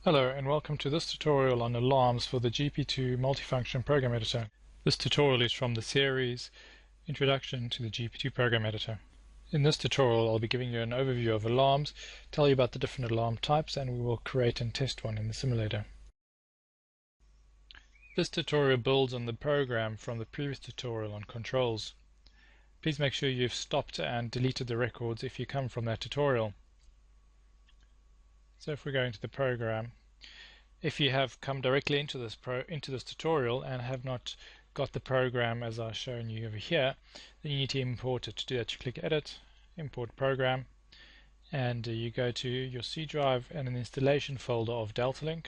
Hello and welcome to this tutorial on alarms for the GP2 multifunction program editor. This tutorial is from the series Introduction to the GP2 program editor. In this tutorial I'll be giving you an overview of alarms, tell you about the different alarm types, and we will create and test one in the simulator. This tutorial builds on the program from the previous tutorial on controls. Please make sure you've stopped and deleted the records if you come from that tutorial. So if we go into the program, if you have come directly into this tutorial and have not got the program as I've shown you over here, then you need to import it. To do that, you click Edit, Import Program, and you go to your C drive and an installation folder of DeltaLink,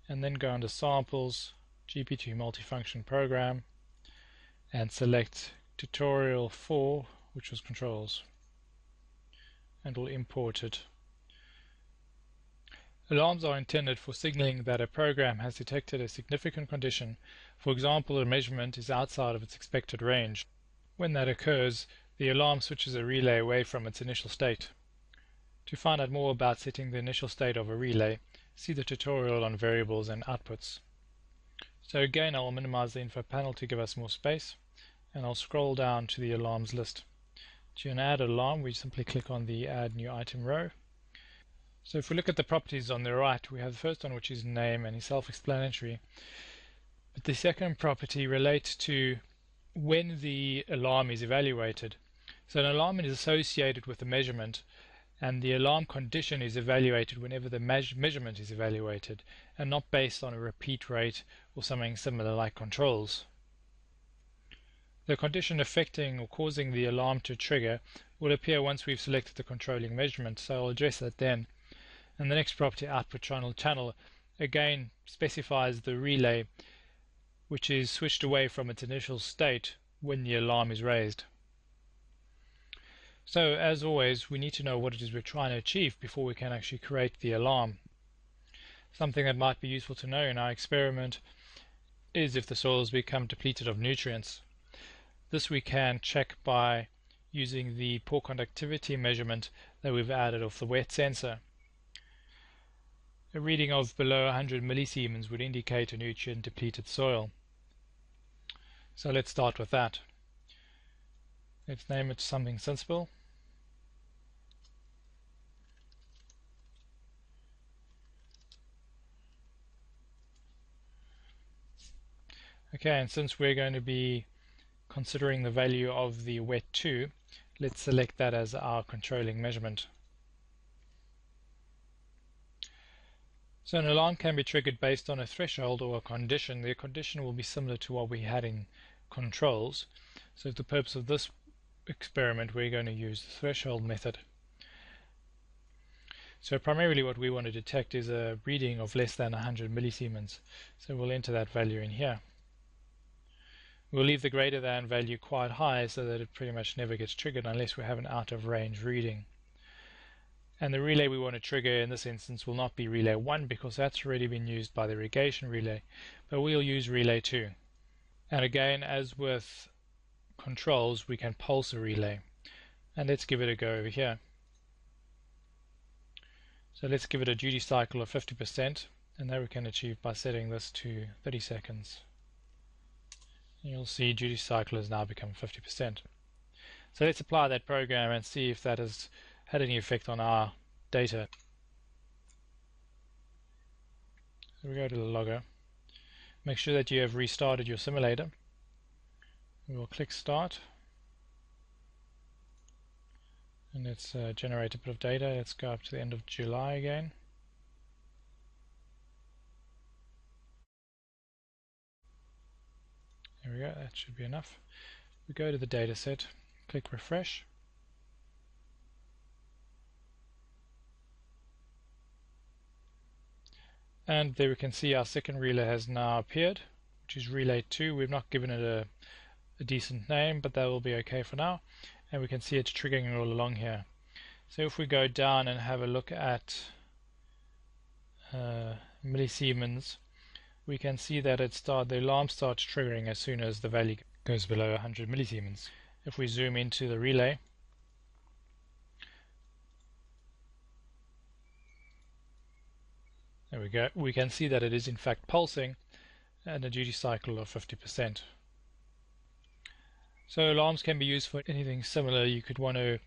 and then go under Samples, GP2 Multifunction Program, and select Tutorial 4, which was Controls, and we'll import it. Alarms are intended for signaling that a program has detected a significant condition. For example, a measurement is outside of its expected range. When that occurs, the alarm switches a relay away from its initial state. To find out more about setting the initial state of a relay, see the tutorial on variables and outputs. So again, I'll minimize the info panel to give us more space, and I'll scroll down to the alarms list. To add an alarm, we simply click on the Add New Item row. So if we look at the properties on the right, we have the first one, which is name, and is self-explanatory. But the second property relates to when the alarm is evaluated. So an alarm is associated with the measurement, and the alarm condition is evaluated whenever the measurement is evaluated, and not based on a repeat rate or something similar like controls. The condition affecting or causing the alarm to trigger will appear once we've selected the controlling measurement, so I'll address that then. And the next property, output channel, again specifies the relay which is switched away from its initial state when the alarm is raised. So as always, we need to know what it is we're trying to achieve before we can actually create the alarm. Something that might be useful to know in our experiment is if the soils become depleted of nutrients. This we can check by using the pore conductivity measurement that we've added off the wet sensor. A reading of below 100 millisiemens would indicate a nutrient depleted soil. So let's start with that. Let's name it something sensible. Okay, and since we're going to be considering the value of the wet 2, let's select that as our controlling measurement. So an alarm can be triggered based on a threshold or a condition. The condition will be similar to what we had in controls. So for the purpose of this experiment, we're going to use the threshold method. So primarily what we want to detect is a reading of less than 100 millisiemens. So we'll enter that value in here. We'll leave the greater than value quite high so that it pretty much never gets triggered unless we have an out of range reading. And the relay we want to trigger in this instance will not be relay 1 because that's already been used by the irrigation relay, but we'll use relay 2. And again, as with controls, we can pulse a relay. And let's give it a go over here. So let's give it a duty cycle of 50%, and that we can achieve by setting this to 30 seconds. And you'll see duty cycle has now become 50%. So let's apply that program and see if that has had any effect on our data. So we go to the logger. Make sure that you have restarted your simulator. We will click Start. And let's generate a bit of data. Let's go up to the end of July again. There we go, that should be enough. We go to the data set, click Refresh. And there we can see our second relay has now appeared, which is relay 2. We've not given it a decent name, but that will be okay for now. And we can see it's triggering all along here. So if we go down and have a look at millisiemens, we can see that the alarm starts triggering as soon as the value goes below 100 millisiemens. If we zoom into the relay, There we go. We can see that it is in fact pulsing and a duty cycle of 50%. So alarms can be used for anything similar. You could want to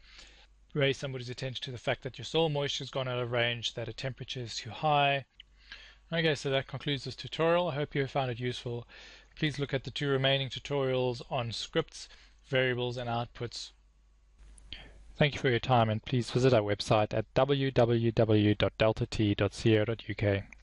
raise somebody's attention to the fact that your soil moisture has gone out of range, that a temperature is too high. Okay, so that concludes this tutorial. I hope you found it useful. Please look at the 2 remaining tutorials on scripts, variables, and outputs. Thank you for your time, and please visit our website at www.deltat.co.uk.